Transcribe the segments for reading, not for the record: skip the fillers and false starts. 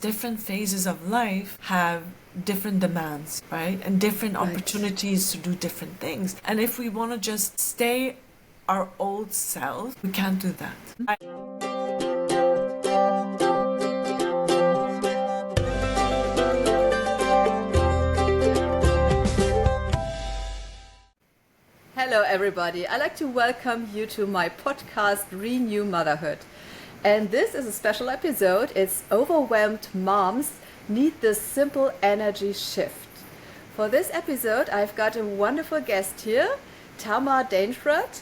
different phases of life have different demands, right? And different opportunities to do different things. And if we want to just stay our old self, we can't do that. Hello everybody, I'd like to welcome you to my podcast Renew Motherhood. And this is a special episode. It's Overwhelmed Moms Need This Simple Energy Shift. For this episode I've got a wonderful guest here, Tamar Daneshrad.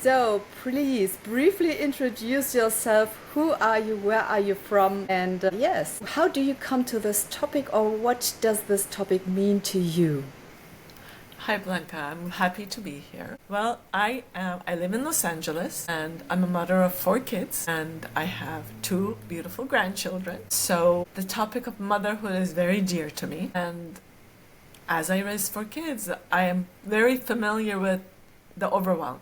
So please briefly introduce yourself. Who are you, where are you from, and yes, how do you come to this topic, or what does this topic mean to you? Hi Blanka, I'm happy to be here. Well, I live in Los Angeles and I'm a mother of 4 kids and I have 2 beautiful grandchildren. So the topic of motherhood is very dear to me, and as I raise 4 kids, I am very familiar with the overwhelm.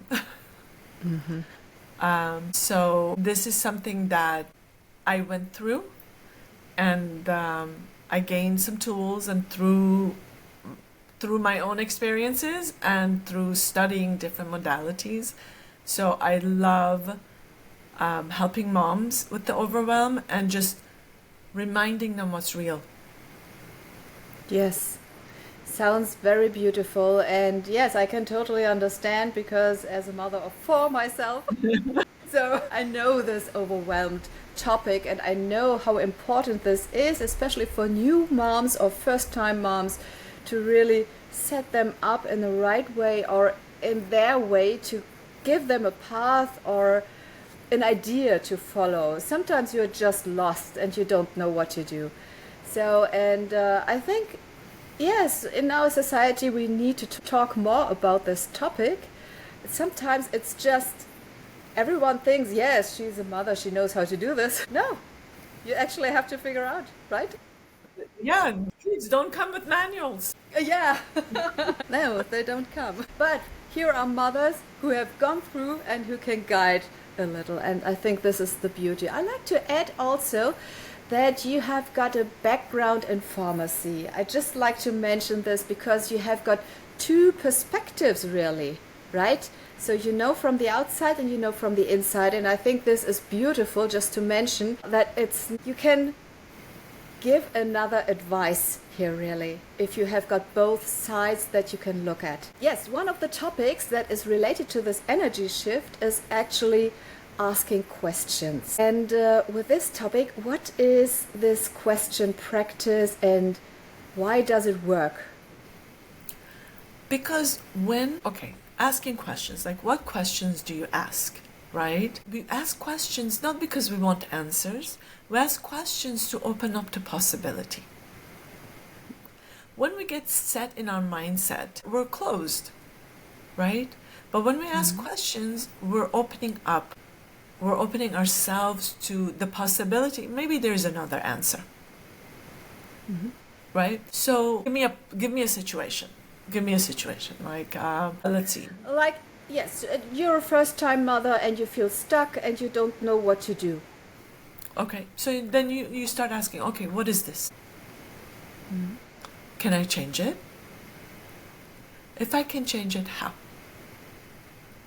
So this is something that I went through, and I gained some tools, and through my own experiences and through studying different modalities. So I love helping moms with the overwhelm and just reminding them what's real. Yes, sounds very beautiful. And yes, I can totally understand, because as a mother of 4 myself, so I know this overwhelmed topic, and I know how important this is, especially for new moms or first-time moms, to really set them up in the right way, or in their way, to give them a path or an idea to follow. Sometimes you're just lost and you don't know what to do. So, and I think, yes, in our society we need to talk more about this topic. Sometimes it's just, everyone thinks, yes, she's a mother, she knows how to do this. No, you actually have to figure out, right? Yeah, kids don't come with manuals. Yeah, no, they don't come. But here are mothers who have gone through and who can guide a little. And I think this is the beauty. I like to add also that you have got a background in pharmacy. I just like to mention this because you have got 2 perspectives really, right? So you know from the outside and you know from the inside. And I think this is beautiful, just to mention that you can give another advice here really, if you have got both sides that you can look at. Yes, one of the topics that is related to this energy shift is actually asking questions. And with this topic, what is this question practice and why does it work? Because asking questions, like what questions do you ask? Right? We ask questions not because we want answers. We ask questions to open up to possibility. When we get set in our mindset, we're closed, right? But when we ask questions, we're opening up. We're opening ourselves to the possibility. Maybe there's another answer, right? So give me a situation. Give me a situation. Like, let's see. Like, yes, you're a first-time mother and you feel stuck and you don't know what to do. Okay, so then you start asking, okay, what is this? Can I change it? If I can change it, how?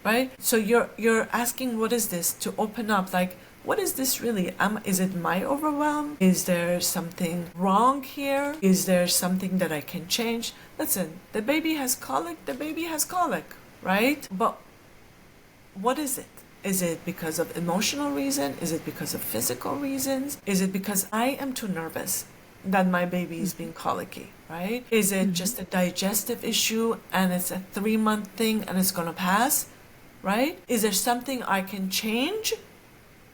Right? So you're asking, what is this, to open up, like, what is this really? Is it my overwhelm? Is there something wrong here? Is there something that I can change? Listen, the baby has colic, right? But what is it? Is it because of emotional reason? Is it because of physical reasons? Is it because I am too nervous that my baby is being colicky, right? Is it just a digestive issue and it's a 3-month thing and it's gonna pass, right? Is there something I can change?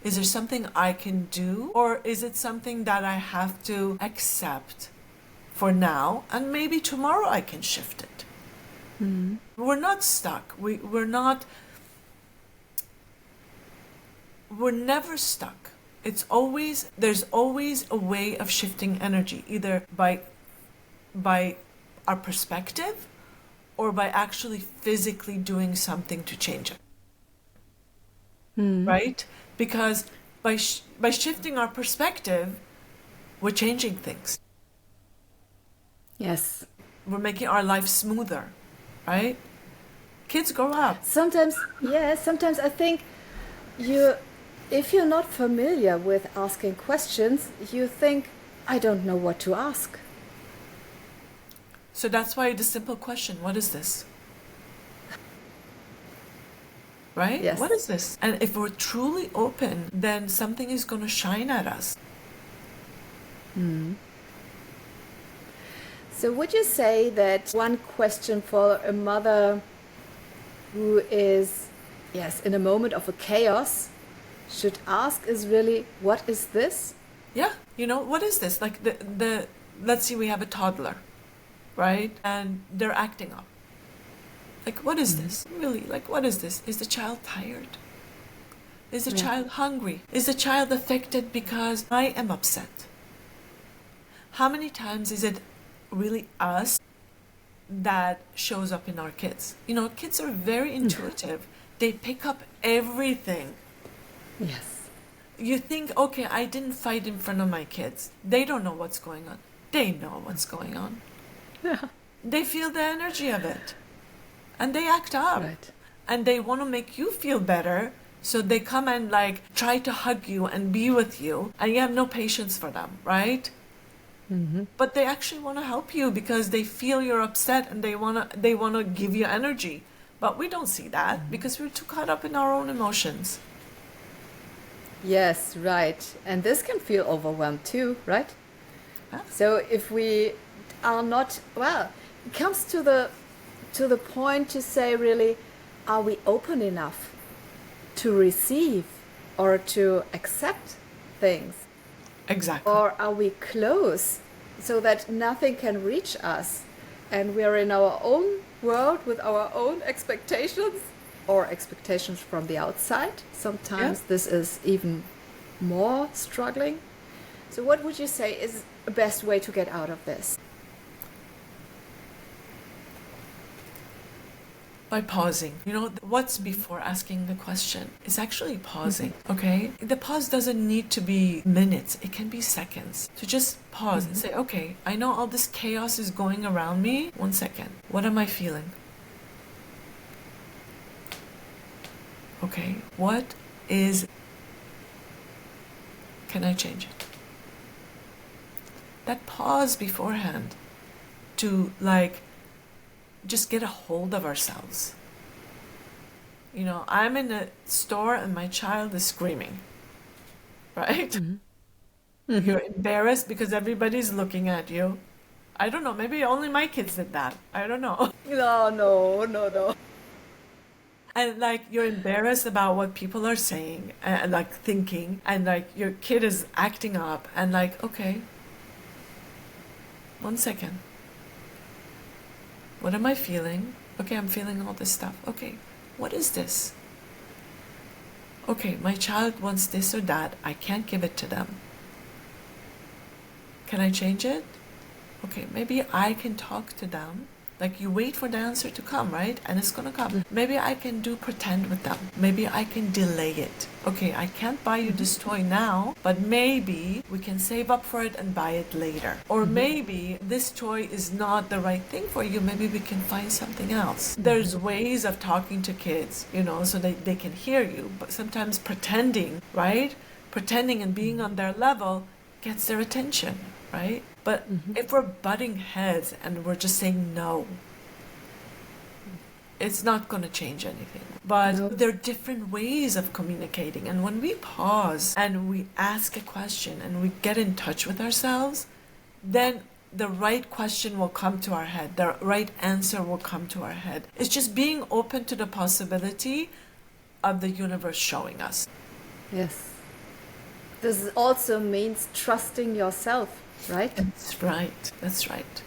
Is there something I can do? Or is it something that I have to accept for now and maybe tomorrow I can shift it? We're not stuck. We're never stuck. There's always a way of shifting energy, either by our perspective or by actually physically doing something to change it. Right? Because by shifting our perspective, we're changing things. Yes. We're making our life smoother, right? Kids grow up. Sometimes, yeah, sometimes I think if you're not familiar with asking questions, you think, I don't know what to ask. So that's why the simple question, what is this? Right? Yes. What is this? And if we're truly open, then something is going to shine at us. So would you say that one question for a mother who is, yes, in a moment of a chaos should ask is really, what is this? Yeah, what is this? Like the let's see, we have a toddler, right? And they're acting up. Like, what is this? Really, like, what is this? Is the child tired? Is the child hungry? Is the child affected because I am upset? How many times is it really us that shows up in our kids? Kids are very intuitive. They pick up everything. Yes. You think, okay, I didn't fight in front of my kids. They don't know what's going on. They know what's going on. Yeah. They feel the energy of it. And they act up. Right. And they want to make you feel better. So they come and try to hug you and be with you. And you have no patience for them, right? Mm-hmm. But they actually want to help you because they feel you're upset and they want to give you energy. But we don't see that because we're too caught up in our own emotions. Yes, right. And this can feel overwhelmed too, right? Yeah. So if we are not, it comes to the point to say really, are we open enough to receive or to accept things? Exactly. Or are we close so that nothing can reach us and we're in our own world with our own expectations or expectations from the outside? Sometimes this is even more struggling. So what would you say is the best way to get out of this? By pausing. What's before asking the question? It's actually pausing, okay? The pause doesn't need to be minutes. It can be seconds. To just pause and say, okay, I know all this chaos is going around me. 1 second. What am I feeling? Okay, what is... Can I change it? That pause beforehand to just get a hold of ourselves. I'm in a store and my child is screaming, right? Mm-hmm. You're embarrassed because everybody's looking at you. I don't know, maybe only my kids did that. I don't know. No. And you're embarrassed about what people are saying and thinking, and your kid is acting up and okay, 1 second. What am I feeling? Okay, I'm feeling all this stuff. Okay, what is this? Okay, my child wants this or that. I can't give it to them. Can I change it? Okay, maybe I can talk to them. You wait for the answer to come, right? And it's gonna come. Maybe I can do pretend with them. Maybe I can delay it. Okay, I can't buy you this toy now, but maybe we can save up for it and buy it later. Or maybe this toy is not the right thing for you. Maybe we can find something else. There's ways of talking to kids, so they can hear you. But sometimes pretending, right? Pretending and being on their level gets their attention, right? But if we're butting heads and we're just saying no, it's not going to change anything. But there are different ways of communicating. And when we pause and we ask a question and we get in touch with ourselves, then the right question will come to our head. The right answer will come to our head. It's just being open to the possibility of the universe showing us. Yes. This also means trusting yourself, right? That's right.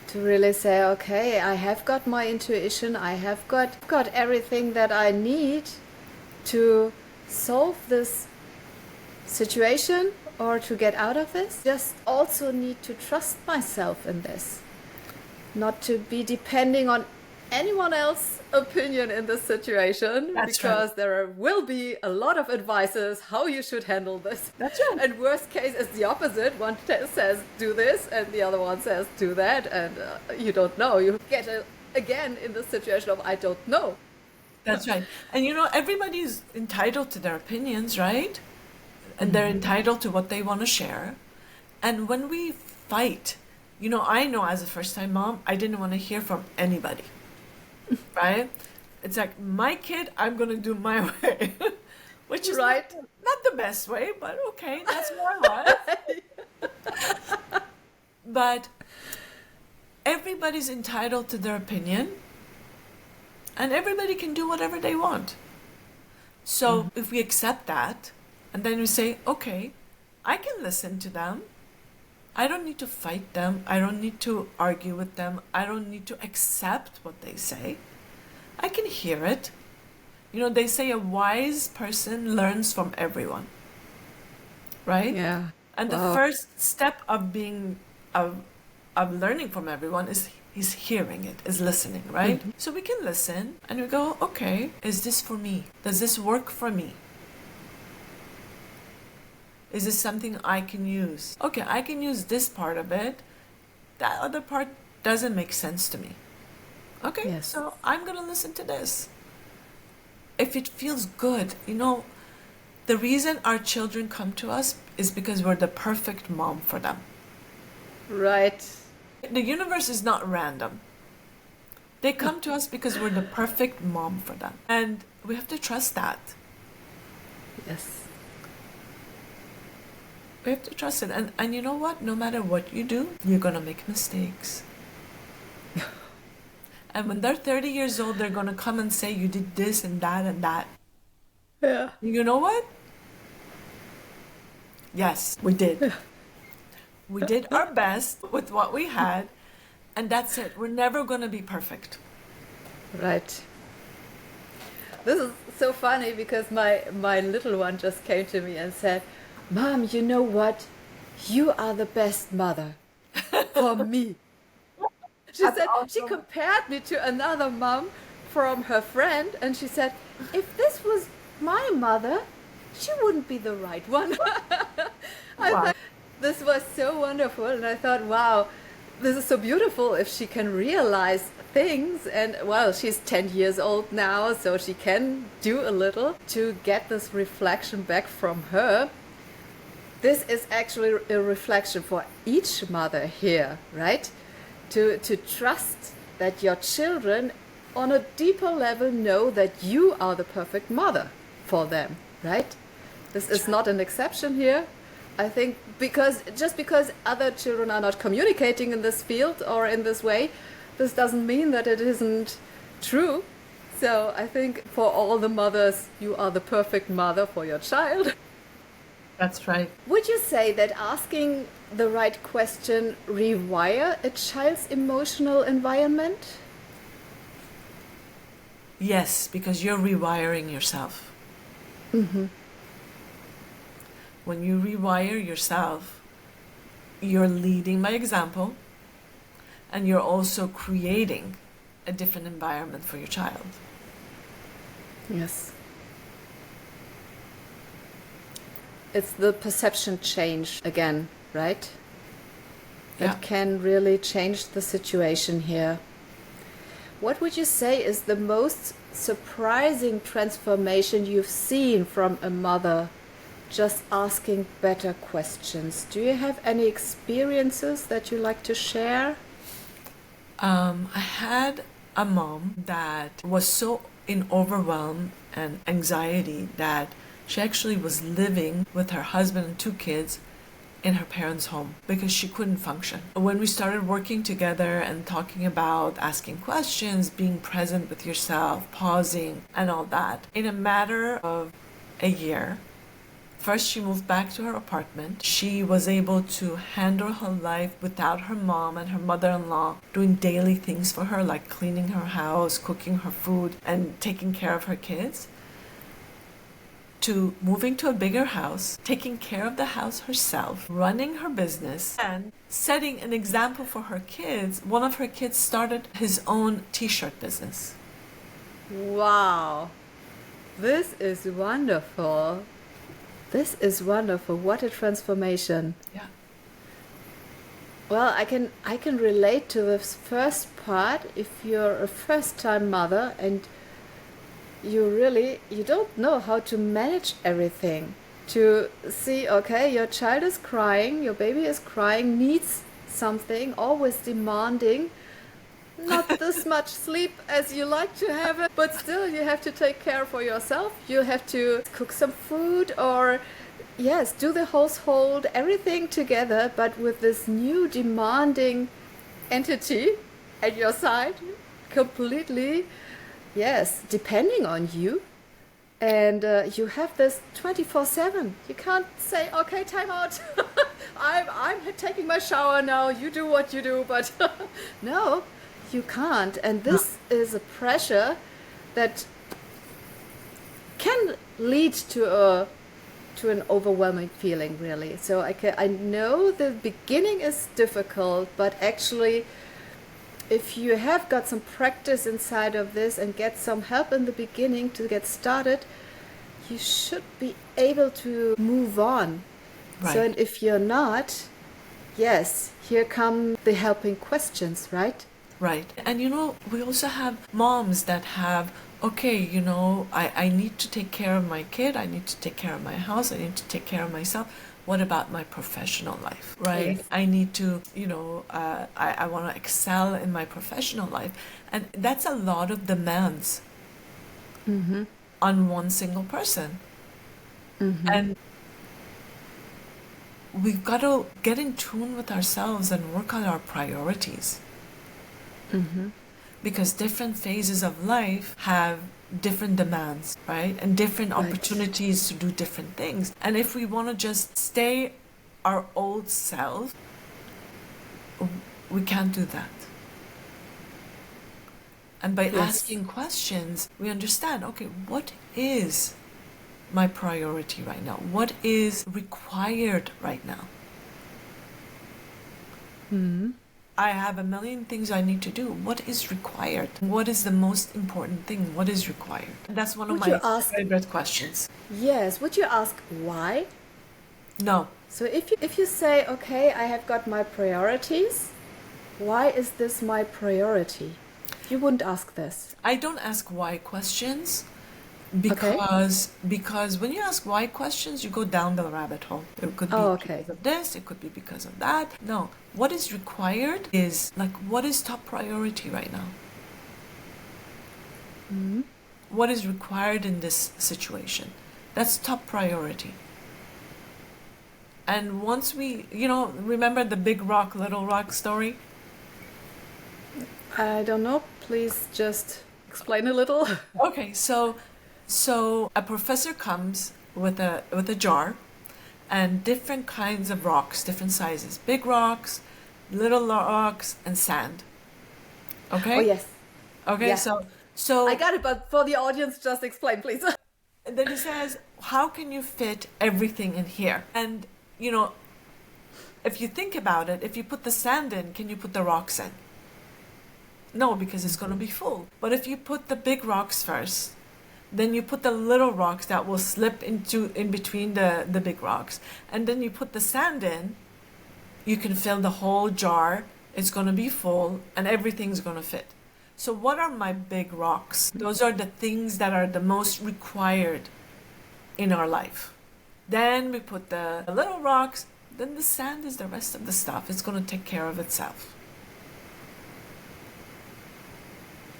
To really say, okay, I have got my intuition, I have got everything that I need to solve this situation or to get out of this. Just also need to trust myself in this. Not to be depending on anyone else's opinion in this situation. That's because right. there will be a lot of advices how you should handle this. That's right. And worst case is the opposite. One says do this and the other one says do that, and you don't know. You get again in the situation of I don't know. That's right. And everybody's entitled to their opinions, right? And they're entitled to what they want to share. And when we fight, I know as a first time mom, I didn't want to hear from anybody, right? It's like, my kid, I'm going to do my way, which is Right. not the best way, but okay, that's my life. But everybody's entitled to their opinion, and everybody can do whatever they want. So if we accept that, and then we say, okay, I can listen to them. I don't need to fight them. I don't need to argue with them. I don't need to accept what they say. I can hear it. They say a wise person learns from everyone, right? Yeah. And the first step of being of learning from everyone is hearing it, is listening, right? So we can listen and we go, okay, is this for me? Does this work for me? Is this something I can use? Okay, I can use this part of it. That other part doesn't make sense to me. Okay, Yes. so I'm going to listen to this. If it feels good, the reason our children come to us is because we're the perfect mom for them. Right. The universe is not random. They come to us because we're the perfect mom for them. And we have to trust that. Yes. We have to trust it. And you know what? No matter what you do, you're going to make mistakes. And when they're 30 years old, they're going to come and say, you did this and that and that. Yeah. You know what? Yes, we did. We did our best with what we had. And that's it. We're never going to be perfect. Right. This is so funny because my little one just came to me and said, Mom, you know what? You are the best mother for me. She That's said awesome. she compared me to another mom from her friend, and she said, if this was my mother, she wouldn't be the right one. I Wow. thought this was so wonderful, and I thought, wow, this is so beautiful if she can realize things. And well, she's 10 years old now, so she can do a little to get this reflection back from her. This is actually a reflection for each mother here, right? To trust that your children on a deeper level know that you are the perfect mother for them, right? This is not an exception here. I think just because other children are not communicating in this field or in this way, this doesn't mean that it isn't true. So I think for all the mothers, you are the perfect mother for your child. That's right. Would you say that asking the right question rewire a child's emotional environment? Yes, because you're rewiring yourself. Mm-hmm. When you rewire yourself, you're leading by example, and you're also creating a different environment for your child. Yes. It's the perception change again, right? Yeah. It can really change the situation here. What would you say is the most surprising transformation you've seen from a mother just asking better questions? Do you have any experiences that you like to share? I had a mom that was so in overwhelm and anxiety that she actually was living with her husband and 2 kids in her parents' home because she couldn't function. When we started working together and talking about asking questions, being present with yourself, pausing, and all that, in a matter of a year, first she moved back to her apartment. She was able to handle her life without her mom and her mother-in-law doing daily things for her, like cleaning her house, cooking her food, and taking care of her kids. to moving to a bigger house, taking care of the house herself, running her business, and setting an example for her kids. One of her kids started his own t-shirt business. Wow. This is wonderful. This is wonderful. What a transformation. Yeah. Well, I can relate to this first part. If you're a first-time mother and you don't know how to manage everything. To see, okay, your child is crying, your baby is crying, needs something, always demanding, not this much sleep as you like to have it, but still you have to take care for yourself. You have to cook some food or, yes, do the household, everything together, but with this new demanding entity at your side, completely, yes, depending on you. And you have this 24/7. You can't say, okay, time out. I'm taking my shower now. You do what you do. But no, you can't. And this is a pressure that can lead to an overwhelming feeling, really. So I know the beginning is difficult, but actually, if you have got some practice inside of this and get some help in the beginning to get started, you should be able to move on. Right. So, and if you're not, yes, here come the helping questions, right? Right. And we also have moms that have, okay, I need to take care of my kid, I need to take care of my house, I need to take care of myself. What about my professional life, right? Yes. I need to, I want to excel in my professional life. And that's a lot of demands on one single person. And we've got to get in tune with ourselves and work on our priorities. Because different phases of life have different demands, right? And different opportunities to do different things. And if we want to just stay our old self, we can't do that. And by asking questions, we understand, okay, what is my priority right now? What is required right now? I have a million things I need to do. What is required? What is the most important thing? What is required? That's one of my favorite questions. Yes. Would you ask why? No. So if you say, okay, I have got my priorities, why is this my priority? You wouldn't ask this. I don't ask why questions because when you ask why questions, you go down the rabbit hole. It could be because of this, it could be because of that. No. What is required is what is top priority right now? What is required in this situation? That's top priority. And once we, remember the big rock, little rock story? I don't know. Please just explain a little. Okay, so a professor comes with a jar and different kinds of rocks, different sizes, big rocks, little rocks, and sand. Okay? Oh, yes. Okay, yeah. so I got it, but for the audience, just explain, please. Then he says, how can you fit everything in here? And, if you think about it, if you put the sand in, can you put the rocks in? No, because it's going to be full. But if you put the big rocks first, then you put the little rocks that will slip in between the big rocks. And then you put the sand in, you can fill the whole jar. It's going to be full and everything's going to fit. So what are my big rocks? Those are the things that are the most required in our life. Then we put the little rocks, then the sand is the rest of the stuff. It's going to take care of itself.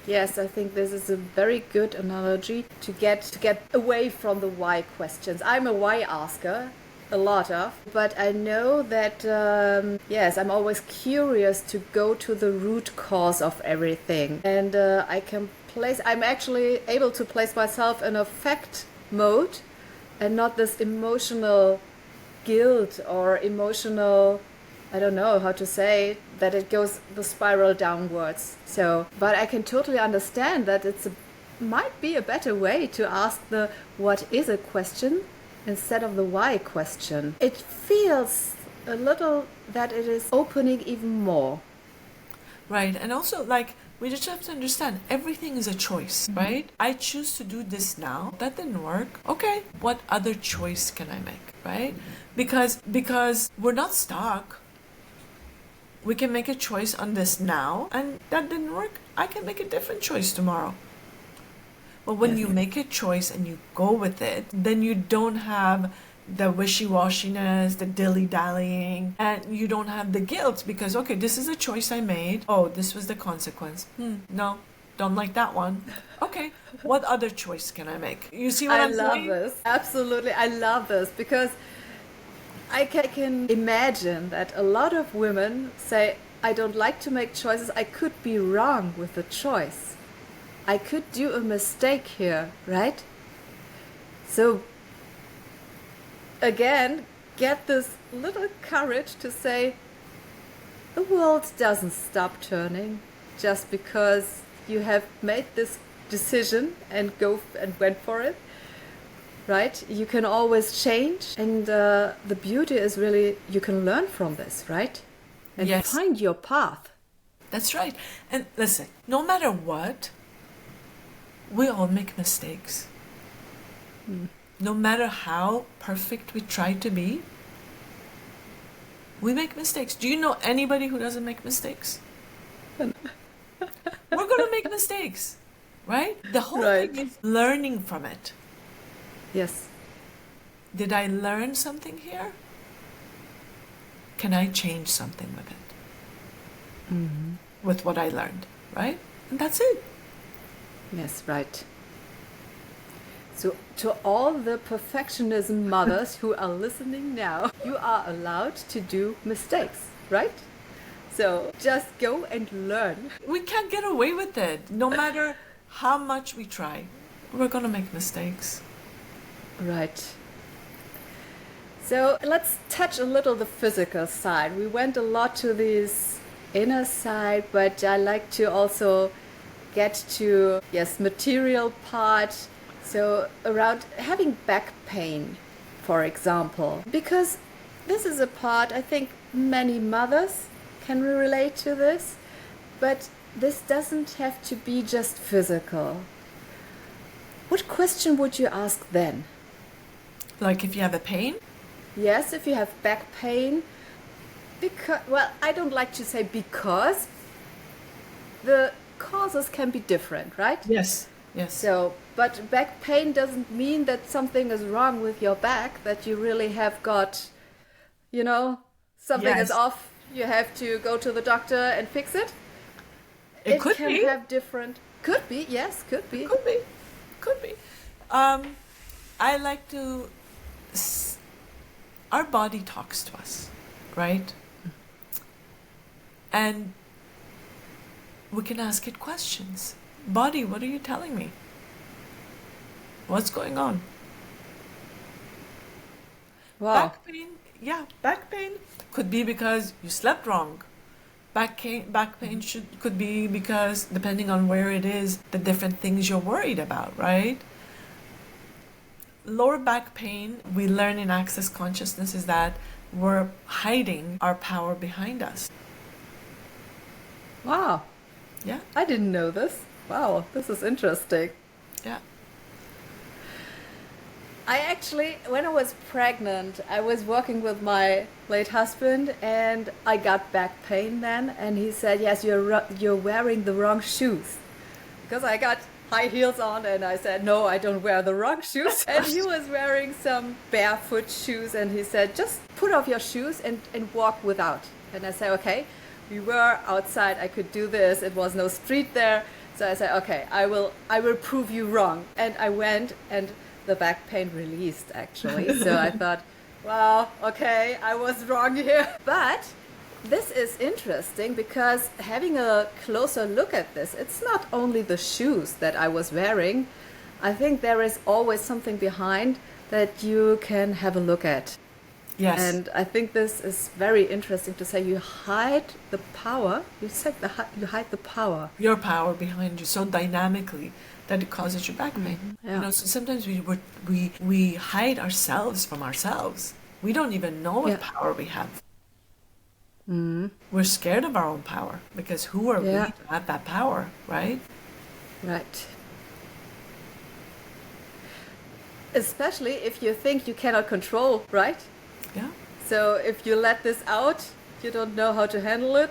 Yes, I think this is a very good analogy to get away from the why questions. I'm a why asker, a lot of, but I know that, yes, I'm always curious to go to the root cause of everything. And I'm actually able to place myself in a fact mode and not this emotional guilt or emotional, I don't know how to say, that it goes the spiral downwards. So, but I can totally understand that it's a might be a better way to ask the what is a question instead of the why question. It feels a little that it is opening even more. Right. And also, like, we just have to understand everything is a choice, right? I choose to do this now. That didn't work. Okay. What other choice can I make, right? Because we're not stuck. We can make a choice on this now, and that didn't work. I can make a different choice tomorrow. But when you make a choice and you go with it, then you don't have the wishy-washiness, the dilly-dallying, and you don't have the guilt because, okay, this is a choice I made. Oh, this was the consequence. No, don't like that one. Okay, what other choice can I make? You see what I'm saying? I love this. Absolutely, I love this because I can imagine that a lot of women say, I don't like to make choices. I could be wrong with the choice. I could do a mistake here, right? So again, get this little courage to say, the world doesn't stop turning just because you have made this decision and went for it, right? You can always change, and the beauty is really you can learn from this, right? And find your path. That's right. And listen, no matter what, we all make mistakes. No matter how perfect we try to be, we make mistakes. Do you know anybody who doesn't make mistakes? We're going to make mistakes, right? The whole thing is learning from it. Yes. Did I learn something here? Can I change something with it? With what I learned, right? And that's it. Yes, right. So to all the perfectionism mothers who are listening now, you are allowed to do mistakes, right? So just go and learn. We can't get away with it. No matter how much we try, we're going to make mistakes. Right. So let's touch a little the physical side. We went a lot to this inner side, but I like to also get to, material part. So around having back pain, for example, because this is a part I think many mothers can relate to this, but this doesn't have to be just physical. What question would you ask then? Like if you have a pain? Yes, if you have back pain, because, well, I don't like to say because, the causes can be different, right? Yes. So, but back pain doesn't mean that something is wrong with your back, that you really have got, something is off, you have to go to the doctor and fix it. It could can be. have different, could be, yes, could be. Could be. I like to, our body talks to us, right? And we can ask it questions. Body, what are you telling me? What's going on? Wow. Back pain could be because you slept wrong. Back pain could be because, depending on where it is, the different things you're worried about, right? Lower back pain, we learn in Access Consciousness, is that we're hiding our power behind us. Wow. Yeah. I didn't know this. Wow, this is interesting. Yeah. I actually, when I was pregnant, I was working with my late husband and I got back pain then. And he said, yes, you're wearing the wrong shoes. Because I got high heels on and I said, no, I don't wear the wrong shoes. And he was wearing some barefoot shoes and he said, just put off your shoes and walk without. And I said, okay. We were outside, I could do this, it was no street there. So I said, okay, I will prove you wrong. And I went and the back pain released actually. So I thought, well, okay, I was wrong here. But this is interesting because having a closer look at this, it's not only the shoes that I was wearing. I think there is always something behind that you can have a look at. Yes. And I think this is very interesting to say you hide the power. You said you hide the power. Your power behind you so dynamically. that it causes you back pain. Yeah. You know, so sometimes we hide ourselves from ourselves. We don't even know what power we have. We're scared of our own power because who are we to have that power, right? Right. Especially if you think you cannot control, right? Yeah. So if you let this out, you don't know how to handle it.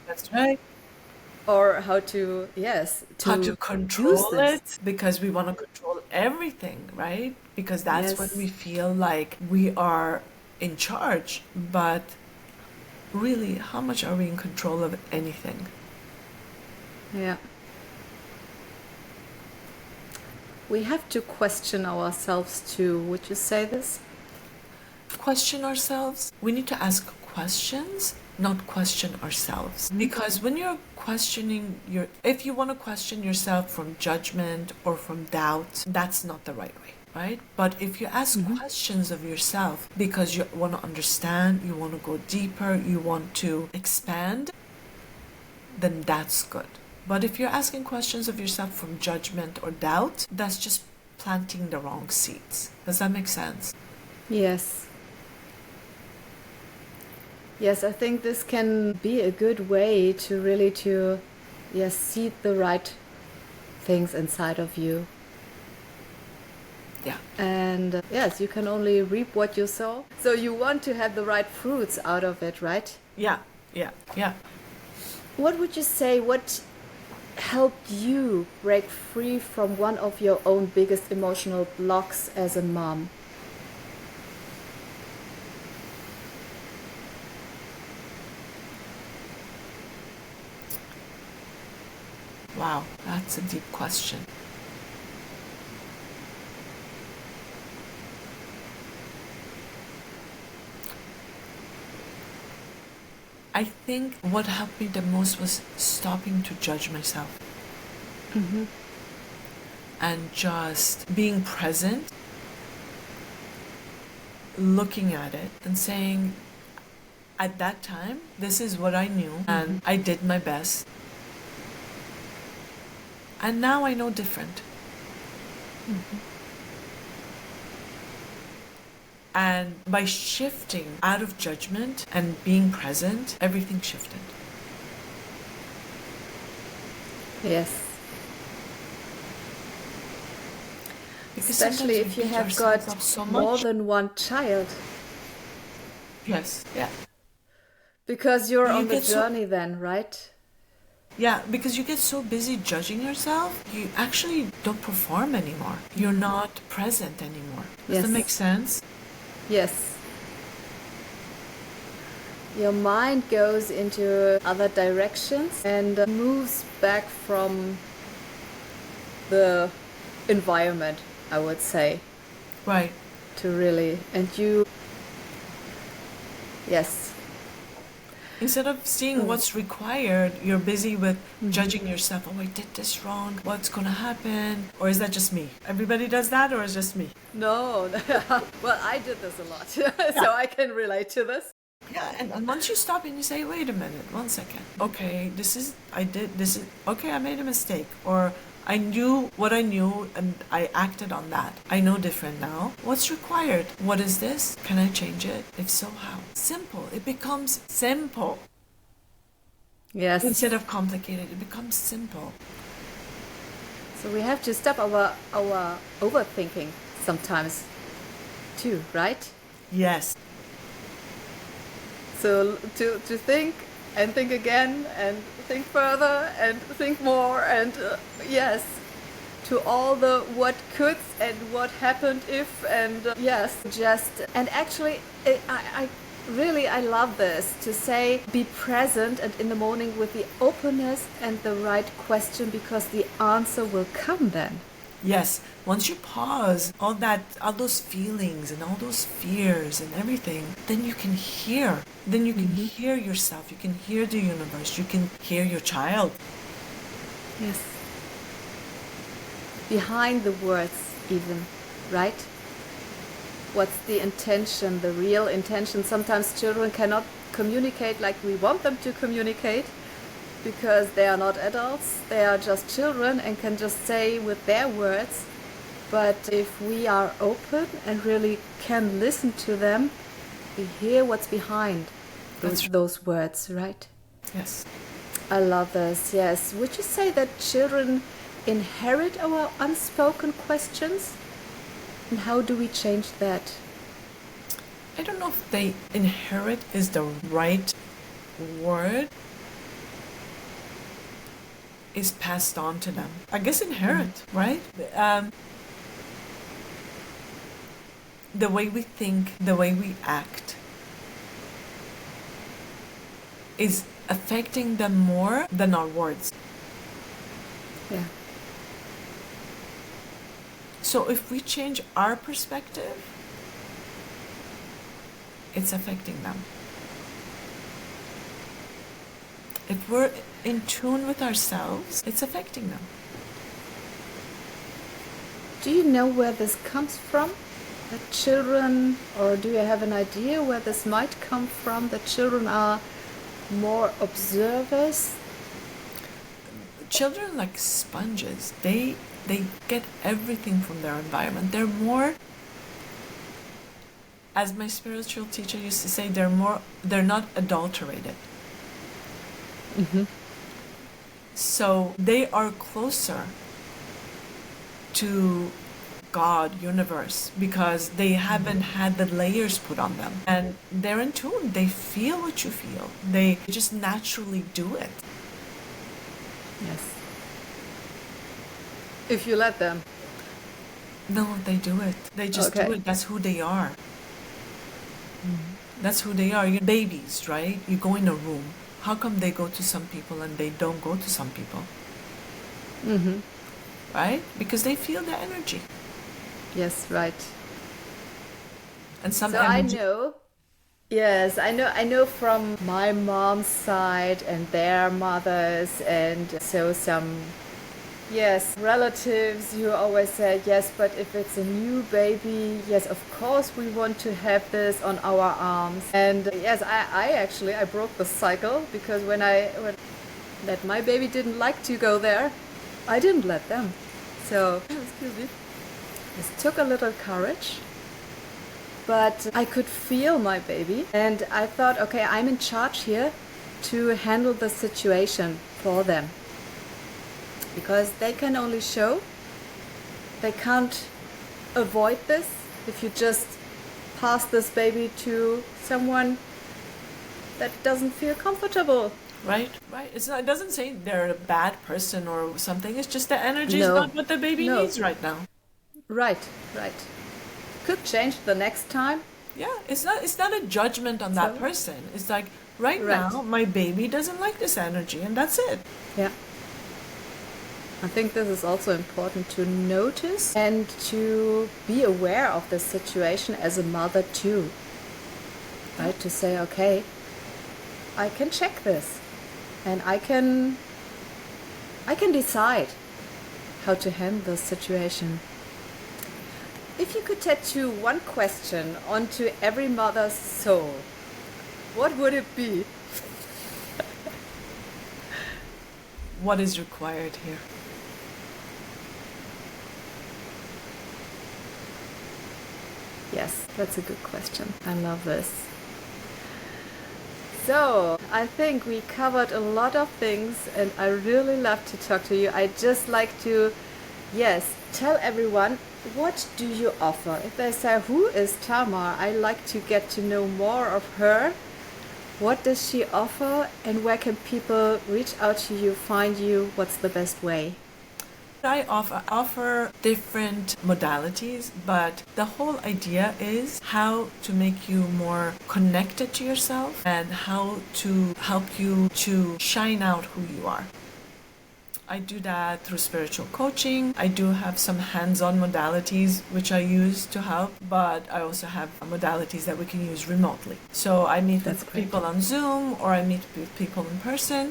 That's right. Or how to, How to use control this. it, because we want to control everything, right? Because that's when we feel like we are in charge. But really, how much are we in control of anything? Yeah. We have to question ourselves too. Would you say this? Question ourselves. We need to ask questions, not question ourselves. Because when you're questioning if you want to question yourself from judgment or from doubt, that's not the right way, right? But if you ask questions of yourself because you want to understand, you want to go deeper, you want to expand, then that's good. But if you're asking questions of yourself from judgment or doubt, that's just planting the wrong seeds. Does that make sense? Yes. Yes, I think this can be a good way to really seed the right things inside of you. Yeah. And yes, you can only reap what you sow. So you want to have the right fruits out of it, right? Yeah. What would you say, what helped you break free from one of your own biggest emotional blocks as a mom? Wow, that's a deep question. I think what helped me the most was stopping to judge myself. And just being present, looking at it and saying, at that time, this is what I knew and I did my best. And now I know different. And by shifting out of judgment and being present, everything shifted. Yes. Because especially if you have got more than one child. Yes, yeah. Because you're on the journey then, right? Yeah, because you get so busy judging yourself, you actually don't perform anymore. You're not present anymore. Does that make sense? Yes. Your mind goes into other directions and moves back from the environment, I would say. Right. To really, and you, yes. Instead of seeing what's required, you're busy with judging yourself. Oh, I did this wrong. What's going to happen? Or is that just me? Everybody does that, or is it just me? No. Well, I did this a lot, so I can relate to this. Yeah, and once you stop and you say, wait a minute, 1 second. Okay, okay, I made a mistake. Or I knew what I knew and I acted on that. I know different now. What's required? What is this? Can I change it? If so, how? Simple. It becomes simple. Yes. Instead of complicated, it becomes simple. So we have to stop our overthinking sometimes too, right? Yes. So to think and think again and think further and think more and yes, to all the what coulds and what happened if and yes, just and actually I love this to say be present and in the morning with the openness and the right question because the answer will come then. Yes, once you pause all those feelings and all those fears and everything, then you can hear. Then you can hear yourself. You can hear the universe. You can hear your child. Yes. Behind the words even, right? What's the intention, the real intention? Sometimes children cannot communicate like we want them to communicate. because they are not adults, they are just children and can just say with their words. But if we are open and really can listen to them, we hear what's behind those words, right? Yes. I love this, yes. Would you say that children inherit our unspoken questions? And how do we change that? I don't know if they inherit is the right word. Is passed on to them. I guess inherit, right? The way we think, the way we act is affecting them more than our words. Yeah. So if we change our perspective, it's affecting them. If we're in tune with ourselves, it's affecting them. Do you know where this comes from? That children, or do you have an idea where this might come from? That children are more observers? Children are like sponges. They get everything from their environment. They're more, as my spiritual teacher used to say, they're not adulterated. Mm-hmm. So they are closer to God, universe, because they haven't had the layers put on them. And they're in tune. They feel what you feel. They just naturally do it. Yes. If you let them. No, they do it. They just do it. That's who they are. Mm-hmm. That's who they are. You're babies, right? You go in a room. How come they go to some people and they don't go to some people? Mm-hmm. Right? Because they feel the energy. Yes, right. And some energy. I know from my mom's side and their mothers, and so some relatives who always say, yes, but if it's a new baby, yes, of course we want to have this on our arms. And yes, I broke the cycle, because when that my baby didn't like to go there, I didn't let them. So, excuse me. This took a little courage, but I could feel my baby, and I thought, okay, I'm in charge here to handle the situation for them. Because they can only show, they can't avoid this. If you just pass this baby to someone that doesn't feel comfortable. Right. It doesn't say they're a bad person or something. It's just the energy is not what the baby needs right now. Right. Could change the next time. Yeah, it's not a judgment on that person. It's like right now my baby doesn't like this energy, and that's it. Yeah. I think this is also important to notice and to be aware of the situation as a mother too. Right? To say, okay, I can check this, and I can decide how to handle the situation. If you could tattoo one question onto every mother's soul, what would it be? What is required here? Yes, that's a good question. I love this. So, I think we covered a lot of things, and I really love to talk to you. I just like to, tell everyone, what do you offer? If they say, who is Tamar? I like to get to know more of her. What does she offer, and where can people reach out to you, find you? What's the best way? I offer different modalities, but the whole idea is how to make you more connected to yourself and how to help you to shine out who you are. I do that through spiritual coaching. I do have some hands-on modalities which I use to help, but I also have modalities that we can use remotely. So I meet with people on Zoom, or I meet with people in person.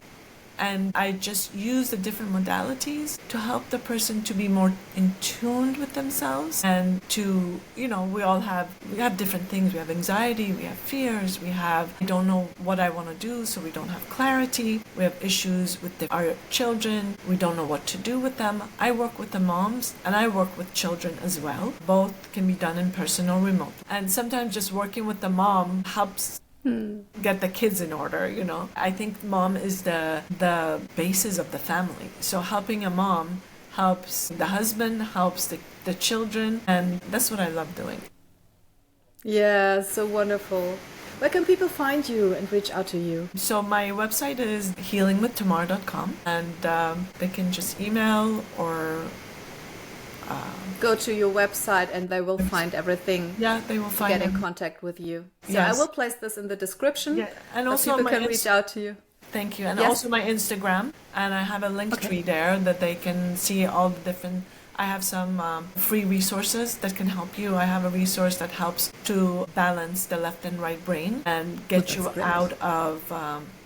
And I just use the different modalities to help the person to be more in tune with themselves, and to, we have different things. We have anxiety, we have fears, I don't know what I want to do, so we don't have clarity. We have issues with our children. We don't know what to do with them. I work with the moms and I work with children as well. Both can be done in person or remote. And sometimes just working with the mom helps get the kids in order. I think mom is the basis of the family. So helping a mom helps the husband, helps the children, and that's what I love doing. Yeah, so wonderful. Where can people find you and reach out to you? So my website is healingwithtamar.com, and they can just email or go to your website and they will find everything. Yeah, they will find get in contact with you. So yes. I will place this in the description. Yeah, and also people can reach out to you. Thank you. And yes. Also my Instagram, and I have a link tree there that they can see all the different. I have some free resources that can help you. I have a resource that helps to balance the left and right brain and get you out of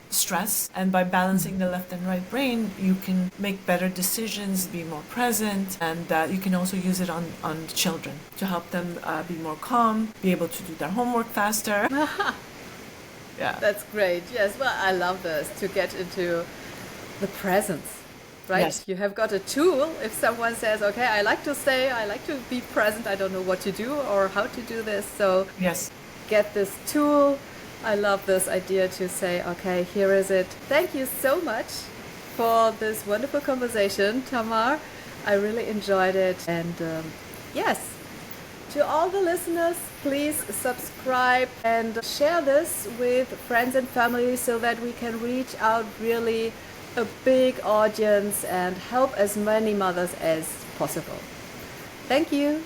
stress. And by balancing the left and right brain, you can make better decisions, be more present, and you can also use it on children to help them be more calm, be able to do their homework faster. Yeah. That's great. Yes, well, I love this, to get into the presence. Right? Yes. You have got a tool. If someone says, okay, I like to be present, I don't know what to do or how to do this. So yes, get this tool. I love this idea to say, okay, here is it. Thank you so much for this wonderful conversation, Tamar. I really enjoyed it. And yes, to all the listeners, please subscribe and share this with friends and family so that we can reach out really a big audience and help as many mothers as possible. Thank you.